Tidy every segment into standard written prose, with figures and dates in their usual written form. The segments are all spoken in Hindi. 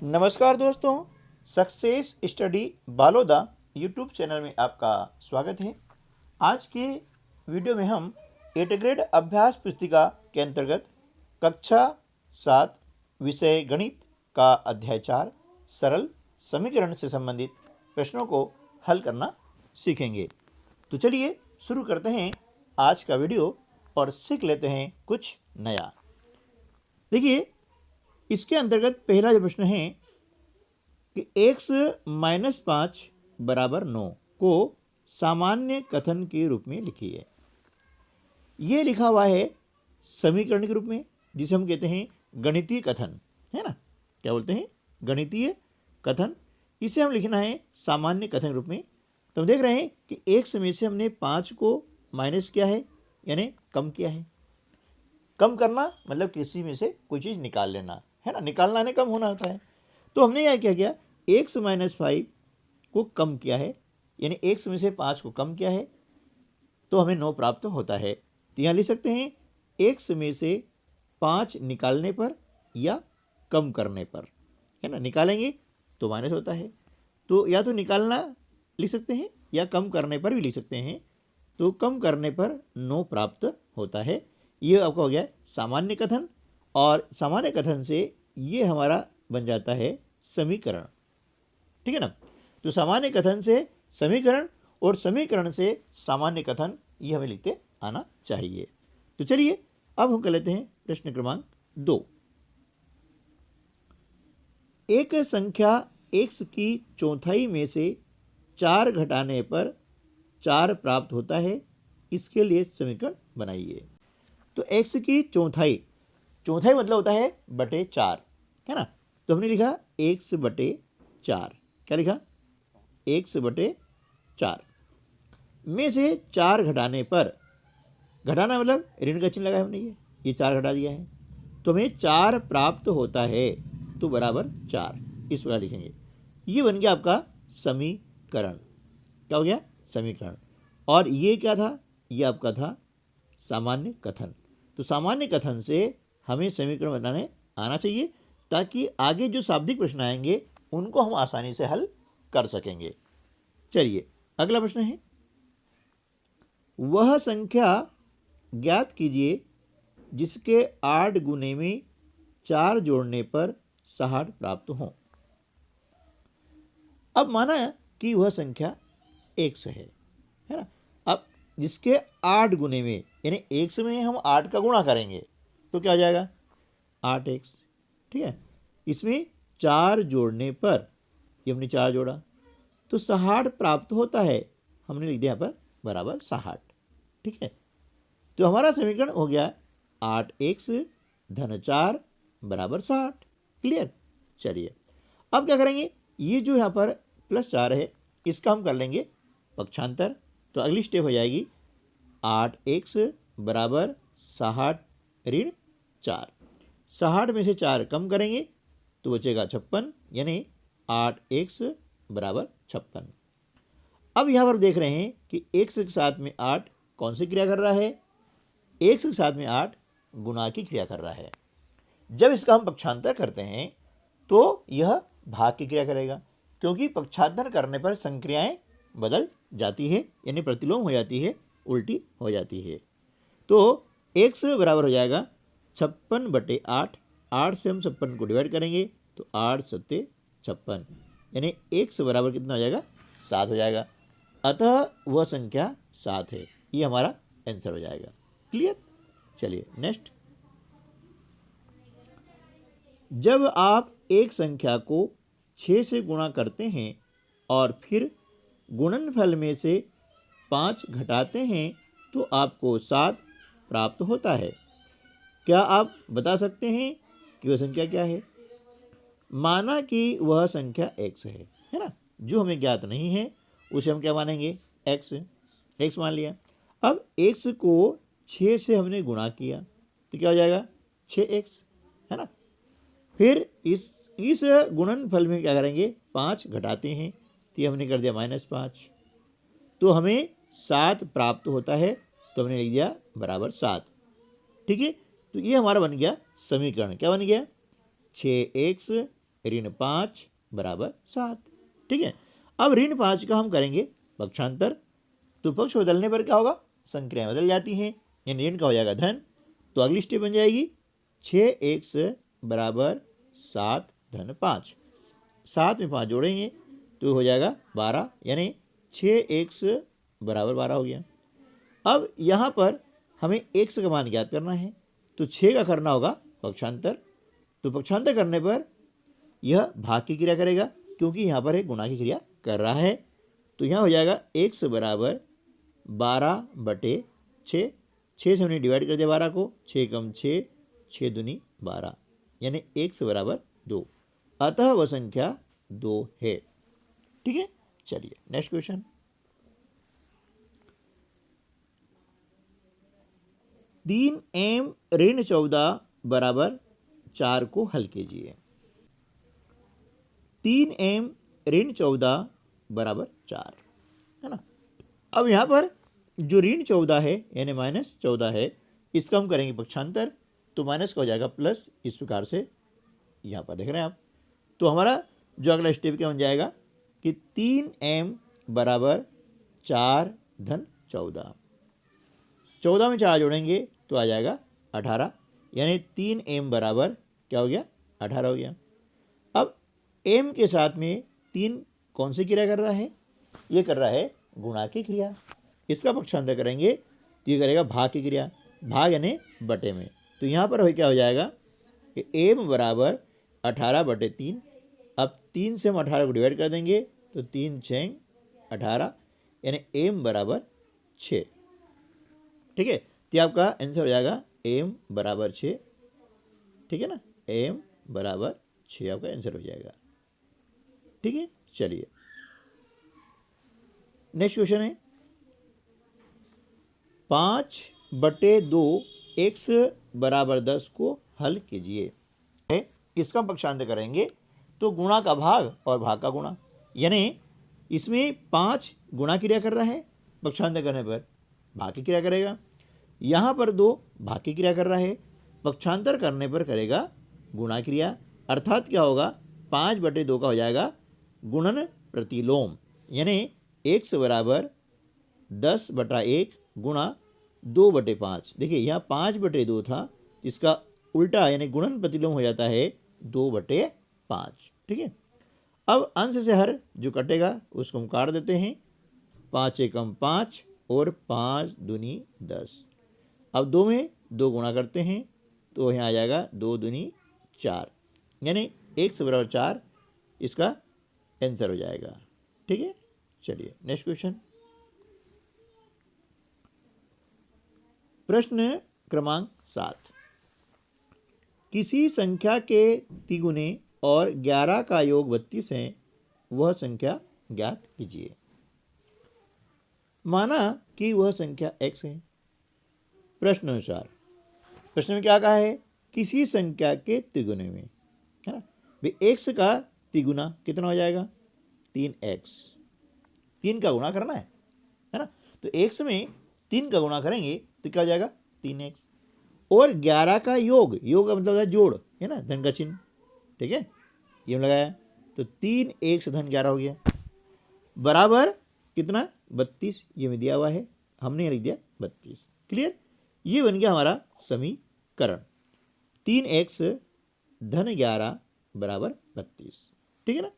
नमस्कार दोस्तों, success study Baloda YouTube channel में आपका स्वागत है। आज के वीडियो में हम 8th ग्रेड अभ्यास पुस्तिका के अंतर्गत कक्षा 7 विषय गणित का अध्याय 4 सरल समीकरण से संबंधित प्रश्नों को हल करना सीखेंगे। तो चलिए शुरू करते हैं आज का वीडियो और सीख लेते हैं कुछ नया। देखिए, इसके अंतर्गत पहला जो प्रश्न है कि x - 5 बराबर 9 को सामान्य कथन के रूप में लिखिए। ये लिखा हुआ है समीकरण के रूप में, जिसे हम कहते हैं गणितीय कथन, है ना। क्या बोलते हैं? गणितीय कथन। इसे हम लिखना है सामान्य कथन के रूप में। तो हम देख रहे हैं कि x में से हमने 5 को माइनस किया है, यानी कम किया है। कम करना मतलब किसी में से कोई चीज़ निकाल लेना, है ना। निकालना यानी कम होना होता है। तो हमने यहाँ क्या किया, x - 5 को कम किया है, यानी x में से 5 को कम किया है, तो हमें 9 प्राप्त होता है। तो यहाँ लिख सकते हैं x में से 5 निकालने पर या कम करने पर, है ना। निकालेंगे तो माइनस होता है, तो या तो निकालना लिख सकते हैं या कम करने पर भी लिख सकते हैं। तो कम करने पर 9 प्राप्त होता है। ये आपका हो गया सामान्य कथन, और सामान्य कथन से ये हमारा बन जाता है समीकरण, ठीक है ना। तो सामान्य कथन से समीकरण और समीकरण से सामान्य कथन, ये हमें लिखते आना चाहिए। तो चलिए अब हम कर लेते हैं प्रश्न क्रमांक 2। एक संख्या x की चौथाई में से 4 घटाने पर 4 प्राप्त होता है, इसके लिए समीकरण बनाइए। तो x की चौथाई, चौथाई मतलब होता है बटे 4, है ना। तो हमने लिखा x बटे 4। क्या लिखा? x बटे 4 में से 4 घटाने पर, घटाना मतलब ऋण का चिन्ह लगाया हमने, ये 4 घटा दिया है, तो हमें 4 प्राप्त होता है, तो बराबर 4 इस प्रकार लिखेंगे। ये बन गया आपका समीकरण। क्या हो गया? समीकरण। और ये क्या था? ये आपका था सामान्य कथन। तो सामान्य कथन से हमें समीकरण बनाने आना चाहिए, ताकि आगे जो शाब्दिक प्रश्न आएंगे उनको हम आसानी से हल कर सकेंगे। चलिए अगला प्रश्न है, वह संख्या ज्ञात कीजिए जिसके 8 गुने में 4 जोड़ने पर 60 प्राप्त हो। अब माना कि वह संख्या x है ना। अब जिसके 8 गुने में, यानी x में हम 8 का गुणा करेंगे तो क्या हो जाएगा? 8x, ठीक है। इसमें 4 जोड़ने पर, ये हमने 4 जोड़ा तो 60 प्राप्त होता है, हमने लिख दिया यहाँ पर बराबर 60, ठीक है। तो हमारा समीकरण हो गया 8x धन 4 बराबर 60। क्लियर? चलिए अब क्या करेंगे, ये जो यहाँ पर +4 है, इसका हम कर लेंगे पक्षांतर। तो अगली स्टेप हो जाएगी 8x बराबर 60 ऋण 4। 60 में से 4 कम करेंगे तो बचेगा 56, यानी 8x बराबर 56। अब यहाँ पर देख रहे हैं कि x के साथ में 8 कौन सी क्रिया कर रहा है? x के साथ में 8 गुणा की क्रिया कर रहा है। जब इसका हम पक्षांतर करते हैं तो यह भाग की क्रिया करेगा, क्योंकि पक्षांतर करने पर संक्रियाएं बदल जाती है, यानी प्रतिलोम हो जाती है, उल्टी हो जाती है। तो x बराबर हो जाएगा 56 बटे 8। 8 से हम 56 को डिवाइड करेंगे तो 8 सत्ते 56, यानी x बराबर कितना हो जाएगा? 7 हो जाएगा। अतः वह संख्या 7 है, ये हमारा आंसर हो जाएगा। क्लियर? चलिए नेक्स्ट। जब आप एक संख्या को 6 से गुणा करते हैं और फिर गुणनफल में से 5 घटाते हैं तो आपको 7 प्राप्त होता है। क्या आप बता सकते हैं कि वह संख्या क्या है? माना कि वह संख्या x है ना। जो हमें ज्ञात नहीं है उसे हम क्या मानेंगे? x मान लिया। अब x को 6 से हमने गुणा किया तो क्या हो जाएगा? 6x, है ना। फिर इस गुणनफल में क्या करेंगे? 5 घटाते हैं तो ये हमने कर दिया -5, तो हमें 7 प्राप्त होता है, तो हमने लिख दिया बराबर 7, ठीक है। तो ये हमारा बन गया समीकरण। क्या बन गया? 6x ऋण 5 बराबर 7। ठीक है, अब ऋण 5 का हम करेंगे पक्षांतर, तो पक्ष बदलने पर क्या होगा, संख्याएं बदल जाती हैं, यानी ऋण का हो जाएगा धन। तो अगली स्टेप बन जाएगी 6x बराबर 7 धन 5। 7 में 5 जोड़ेंगे तो हो जाएगा 12, यानी 6x बराबर 12 हो गया। अब यहाँ पर हमें x का मान ज्ञात करना है, तो 6 का करना होगा पक्षांतर। तो पक्षांतर करने पर यह भाग की क्रिया करेगा, क्योंकि यहाँ पर एक गुणा की क्रिया कर रहा है। तो यहाँ हो जाएगा x बराबर 12/6। 6 से हमने डिवाइड कर दिया 12 को, 6 कम 6, 6 दूनी 12, यानी x बराबर 2। अतः वह संख्या 2 है। ठीक है, चलिए नेक्स्ट क्वेश्चन। तीन m ऋण 14 बराबर 4 को हल कीजिए। 3m ऋण 14 बराबर 4 है ना। अब यहाँ पर जो ऋण 14 है यानी -14 है, इसका हम करेंगे पक्षांतर, तो माइनस का हो जाएगा प्लस, इस प्रकार से यहाँ पर देख रहे हैं आप। तो हमारा जो अगला स्टेप क्या बन जाएगा कि 3m बराबर 4 धन 14। 14 में 4 जोड़ेंगे तो आ जाएगा 18, यानी 3m बराबर क्या हो गया, 18 हो गया। अब m के साथ में 3 कौन सी क्रिया कर रहा है, ये कर रहा है गुणा की क्रिया। इसका पक्षांतर करेंगे तो ये करेगा भाग की क्रिया, भाग यानी बटे में। तो यहाँ पर क्या हो जाएगा कि m बराबर 18/3। अब 3 से हम 18 को डिवाइड कर देंगे तो 3 6 18, यानी m बराबर 6। ठीक है, तो आपका आंसर हो जाएगा m बराबर 6। ठीक है ना, m बराबर 6 आपका आंसर हो जाएगा। ठीक है, चलिए नेक्स्ट क्वेश्चन है 5/2 x बराबर 10 को हल कीजिए। इसका हम पक्षांतर करेंगे तो गुणा का भाग और भाग का गुणा, यानी इसमें 5 गुणा क्रिया कर रहा है, पक्षांतर करने पर भाग की क्रिया करेगा। यहाँ पर 2 भाग की क्रिया कर रहा है, पक्षांतर करने पर करेगा गुणा क्रिया। अर्थात क्या होगा, 5/2 का हो जाएगा गुणन प्रतिलोम, यानी x बराबर 10/1 गुणा 2/5। देखिए यहाँ 5/2 था, इसका उल्टा यानी गुणन प्रतिलोम हो जाता है 2/5। ठीक है, अब अंश से हर जो कटेगा उसको हम काट देते हैं। 5 एकम 5 और 5 दूनी 10। अब 2 में 2 गुणा करते हैं तो यहाँ आ जाएगा 2 दूनी 4, यानी x बराबर 4 इसका आंसर हो जाएगा। ठीक है, चलिए नेक्स्ट क्वेश्चन। प्रश्न क्रमांक 7, किसी संख्या के तिगुने और 11 का योग 32 है, वह संख्या ज्ञात कीजिए। माना कि वह संख्या x है। प्रश्न अनुसार प्रश्न में क्या कहा है, किसी संख्या के तिगुने में, है ना। भाई x का तिगुना कितना हो जाएगा, 3x। 3 का गुणा करना है ना, तो x में 3 का गुणा करेंगे तो क्या हो जाएगा 3x। और 11 का योग, योग का मतलब है जोड़, है ना, धन का चिन्ह। ठीक है, ये हम लगाया तो 3x धन 11 हो गया, बराबर कितना 32। ये में दिया हुआ है, हमने लिख दिया 32। क्लियर, ये बन गया हमारा समीकरण 3x धन 11 बराबर 32। ठीक है ना।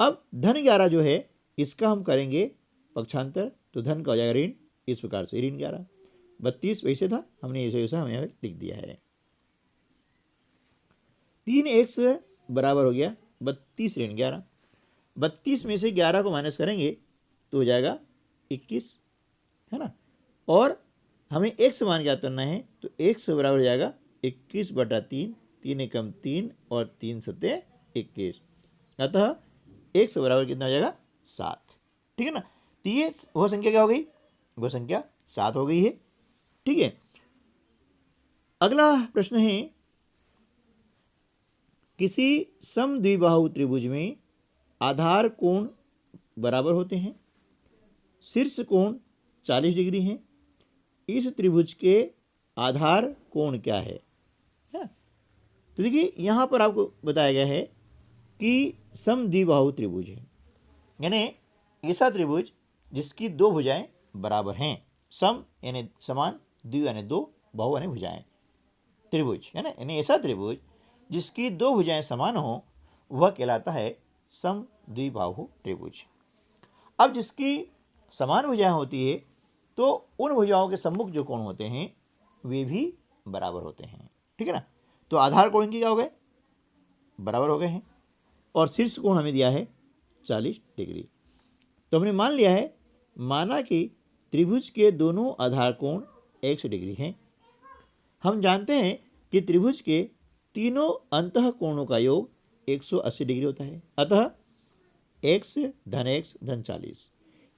अब धन 11 जो है इसका हम करेंगे पक्षांतर, तो धन का हो जाएगा ऋण, इस प्रकार से ऋण 11। 32 वैसे था, हमने ऐसे वैसा हमें लिख दिया है। 3x बराबर हो गया 32 ऋण 11। 32 में से 11 को माइनस करेंगे तो हो जाएगा 21, है ना। और हमें x मान ज्ञात करना है, तो x बराबर हो जाएगा 21/3। 3 एकम 3 और 3 सत्ते 21, अतः x बराबर कितना हो जाएगा 7। ठीक है ना, तो ये वो संख्या क्या हो गई, वो संख्या 7 हो गई है। ठीक है, अगला प्रश्न है, किसी समद्विबाहु त्रिभुज में आधार कोण बराबर होते हैं, शीर्ष कोण 40 डिग्री है। इस त्रिभुज के आधार कोण क्या है ना। तो देखिए यहाँ पर आपको बताया गया है जिसकी समद्विबाहु त्रिभुज है, यानी ऐसा त्रिभुज जिसकी दो भुजाएं बराबर हैं। सम यानी समान, द्वि यानी दो, बाहु यानी भुजाएं, त्रिभुज है ना, यानी ऐसा त्रिभुज जिसकी दो भुजाएं समान हो वह कहलाता है समद्विबाहु त्रिभुज। अब जिसकी समान भुजाएं होती है तो उन भुजाओं के सम्मुख जो कोण होते हैं वे भी बराबर होते हैं, ठीक है ना। तो आधार कोण इनके क्या हो गए, बराबर हो गए हैं, और शीर्ष कोण हमें दिया है 40 डिग्री। तो हमने मान लिया है, माना कि त्रिभुज के दोनों आधार कोण 100 डिग्री हैं। हम जानते हैं कि त्रिभुज के तीनों अंतः कोणों का योग 180 डिग्री होता है। अतः x धन 40,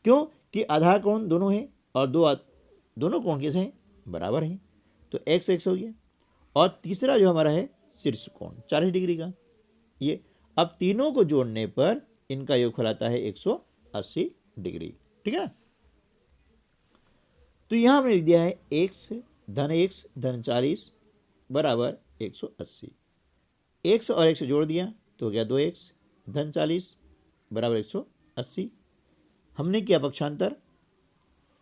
क्यों कि आधार कोण दोनों हैं और दोनों कोण कैसे हैं, बराबर हैं, तो x हो गया। और तीसरा जो हमारा है शीर्ष कोण 40 डिग्री का, ये अब तीनों को जोड़ने पर इनका योग कहलाता है 180 डिग्री, ठीक है ना। तो यहां हमने लिख दिया है x धन 40 बराबर 180। x और x जोड़ दिया तो हो गया 2x धन 40 बराबर 180। हमने किया पक्षांतर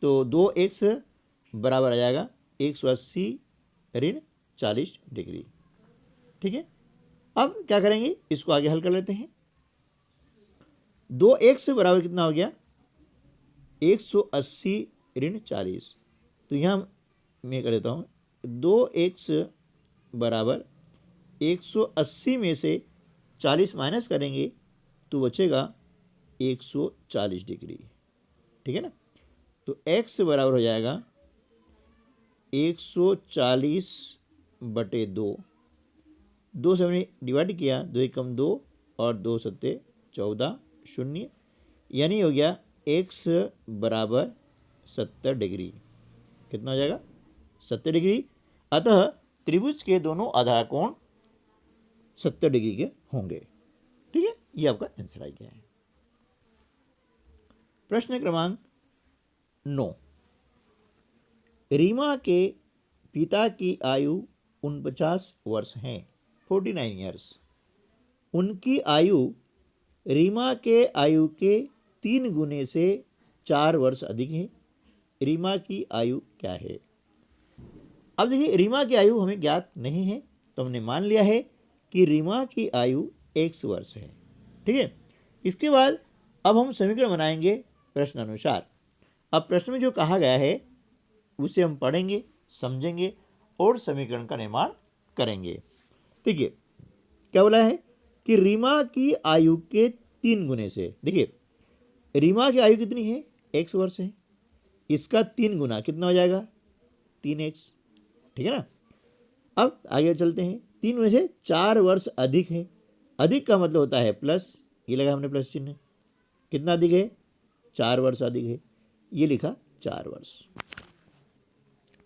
तो 2x बराबर आ जाएगा 180 ऋण 40 डिग्री, ठीक है। अब क्या करेंगे, इसको आगे हल कर लेते हैं। 2x बराबर कितना हो गया, 180 ऋण 40। तो यहाँ मैं कर देता हूँ 2x बराबर 180 में से 40 माइनस करेंगे तो बचेगा 140 डिग्री, ठीक है ना। तो x बराबर हो जाएगा 140 बटे 2 से हमने डिवाइड किया, 2 एकम 2 और 2 सत्ते 14 शून्य, यानी हो गया x बराबर 70 डिग्री। कितना हो जाएगा, 70 डिग्री। अतः त्रिभुज के दोनों आधार कोण 70 डिग्री के होंगे, ठीक है। ये आपका आंसर आ गया है। प्रश्न क्रमांक 9, रीमा के पिता की आयु 49 वर्ष है, 49 ईयर्स। उनकी आयु रीमा के आयु के 3 गुने से 4 वर्ष अधिक है। रीमा की आयु क्या है। अब देखिए, रीमा की आयु हमें ज्ञात नहीं है, तो हमने मान लिया है कि रीमा की आयु 1 वर्ष है, ठीक है। इसके बाद अब हम समीकरण बनाएंगे प्रश्न अनुसार। अब प्रश्न में जो कहा गया है उसे हम पढ़ेंगे, समझेंगे और समीकरण का निर्माण करेंगे। देखिए क्या बोला है कि रीमा की आयु के 3 गुने से, देखिए रीमा की आयु कितनी है, 1 वर्ष है, इसका 3 गुना कितना हो जाएगा, 3x, ठीक है ना। अब आगे चलते हैं, 3 में से 4 वर्ष अधिक है। अधिक का मतलब होता है प्लस, ये लगा हमने प्लस चिन्ह। कितना अधिक है, 4 वर्ष अधिक है, ये लिखा 4 वर्ष,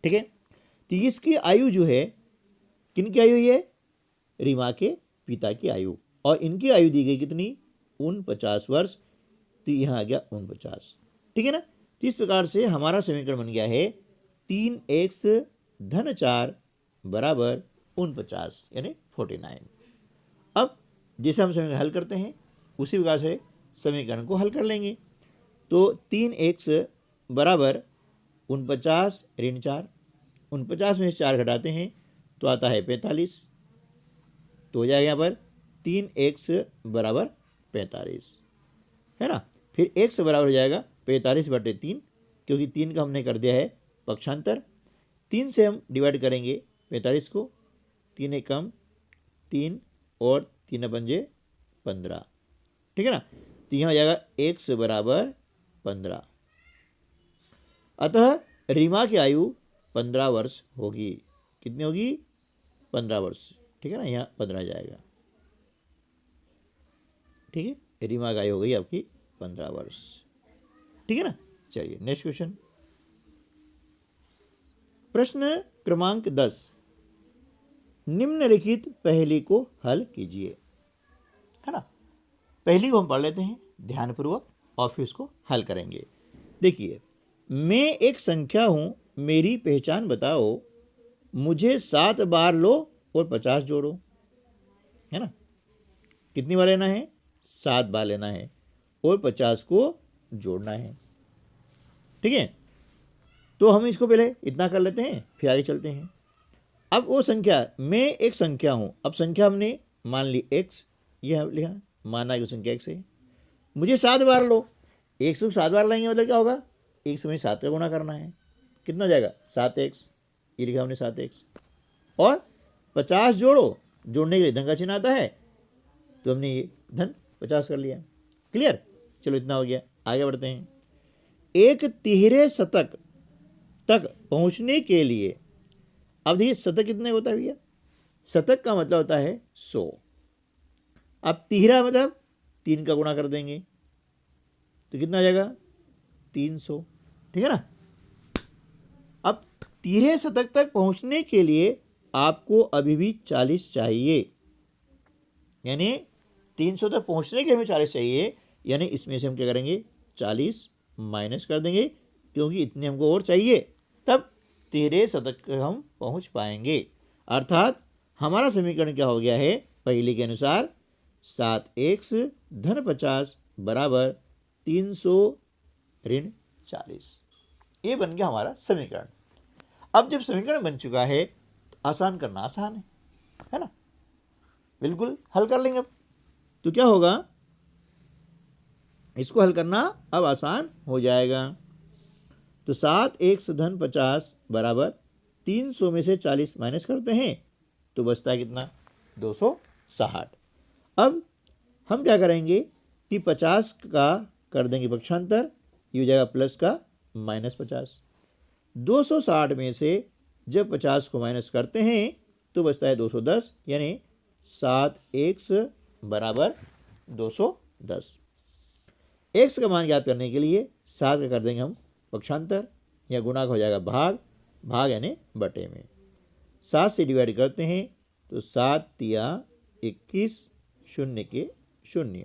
ठीक है। तो इसकी आयु जो है, किन की आयु है, रीमा के पिता की आयु, और इनकी आयु दी गई कितनी, 49 वर्ष, तो यहाँ आ गया 49, ठीक है ना। तो इस प्रकार से हमारा समीकरण बन गया है 3x धन 4 बराबर 49 यानी 49। अब जैसे हम समीकरण हल करते हैं उसी प्रकार से समीकरण को हल कर लेंगे। तो 3x बराबर 49 ऋण 4, 49 में से 4 घटाते हैं तो आता है 45, तो हो जाएगा यहाँ पर 3x बराबर 45, है ना। फिर x बराबर हो जाएगा 45 बटे 3, क्योंकि 3 का हमने कर दिया है पक्षांतर। 3 से हम डिवाइड करेंगे 45 को, 3 एकम 3 और 3 पंजे 15, ठीक है ना। तो यहाँ हो जाएगा x बराबर 15। अतः रीमा की आयु 15 वर्ष होगी। कितनी होगी, 15 वर्ष, ठीक है ना, यहाँ 15 जाएगा, ठीक है। रीमा की आयु हो गई आपकी 15 वर्ष, ठीक है ना। चलिए नेक्स्ट क्वेश्चन, प्रश्न क्रमांक 10, निम्नलिखित पहेली को हल कीजिए, है ना। पहेली को हम पढ़ लेते हैं ध्यानपूर्वक और फिर उसको हल करेंगे। देखिए, मैं एक संख्या हूं, मेरी पहचान बताओ, मुझे 7 बार लो और 50 जोड़ो, है ना। कितनी बार लेना है? 7 बार लेना है और 50 को जोड़ना है। ठीक है, तो हम इसको पहले इतना कर लेते हैं, फिर आगे चलते हैं। अब वो संख्या, मैं एक संख्या हूँ, अब संख्या हमने मान ली x, ये लिखा, माना कि संख्या x है। मुझे 7 बार लो, 1 से 7 बार लेंगे मतलब क्या होगा? 1 से मुझे 7 का गुणा करना है, कितना हो जाएगा? 7x, ये लिखा हमने 7x। और 50 जोड़ो, जोड़ने के लिए धन का चिन्ह आता है, तो हमने ये धन 50 कर लिया। क्लियर? चलो इतना हो गया, आगे बढ़ते हैं। एक तिहरे शतक तक पहुंचने के लिए, अब देखिए शतक कितने होता है भैया? शतक का मतलब होता है 100। अब तिहरा मतलब 3 का गुणा कर देंगे तो कितना हो जाएगा? 300। ठीक है ना? अब तिहरे शतक तक पहुंचने के लिए आपको अभी भी 40 चाहिए, यानी 300 तक पहुंचने के लिए हमें 40 चाहिए, यानी इसमें से हम क्या करेंगे? 40 माइनस कर देंगे, क्योंकि इतने हमको और चाहिए, तब तिहरे शतक तक हम पहुंच पाएंगे। अर्थात हमारा समीकरण क्या हो गया है? पहले के अनुसार 7x धन 50 बराबर 300 ऋण 40। ये बन गया हमारा समीकरण। अब जब समीकरण बन चुका है तो आसान करना आसान है ना? बिल्कुल हल कर लेंगे अब। तो क्या होगा? इसको हल करना अब आसान हो जाएगा। तो 7x धन 50 बराबर 300 में से 40 माइनस करते हैं तो बचता है कितना? 260। अब हम क्या करेंगे कि 50 का कर देंगे पक्षांतर, ये हो जाएगा प्लस का -50। 260 में से जब 50 को माइनस करते हैं तो बचता है 210, यानी 7x बराबर 210। x का मान ज्ञात करने के लिए 7 का कर देंगे हम पक्षांतर, या गुणा का हो जाएगा भाग, भाग यानी बटे में। 7 से डिवाइड करते हैं तो 7 तिया 21, 0 के 0,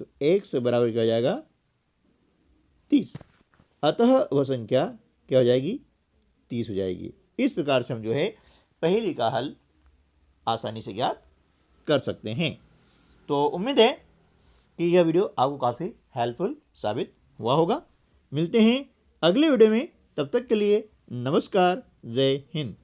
तो x बराबर क्या हो जाएगा? 30। अतः वह संख्या क्या हो जाएगी? 30 हो जाएगी। इस प्रकार से हम जो है पहेली का हल आसानी से ज्ञात कर सकते हैं। तो उम्मीद है कि यह वीडियो आपको काफ़ी हेल्पफुल साबित हुआ होगा। मिलते हैं अगले वीडियो में, तब तक के लिए नमस्कार, जय हिंद।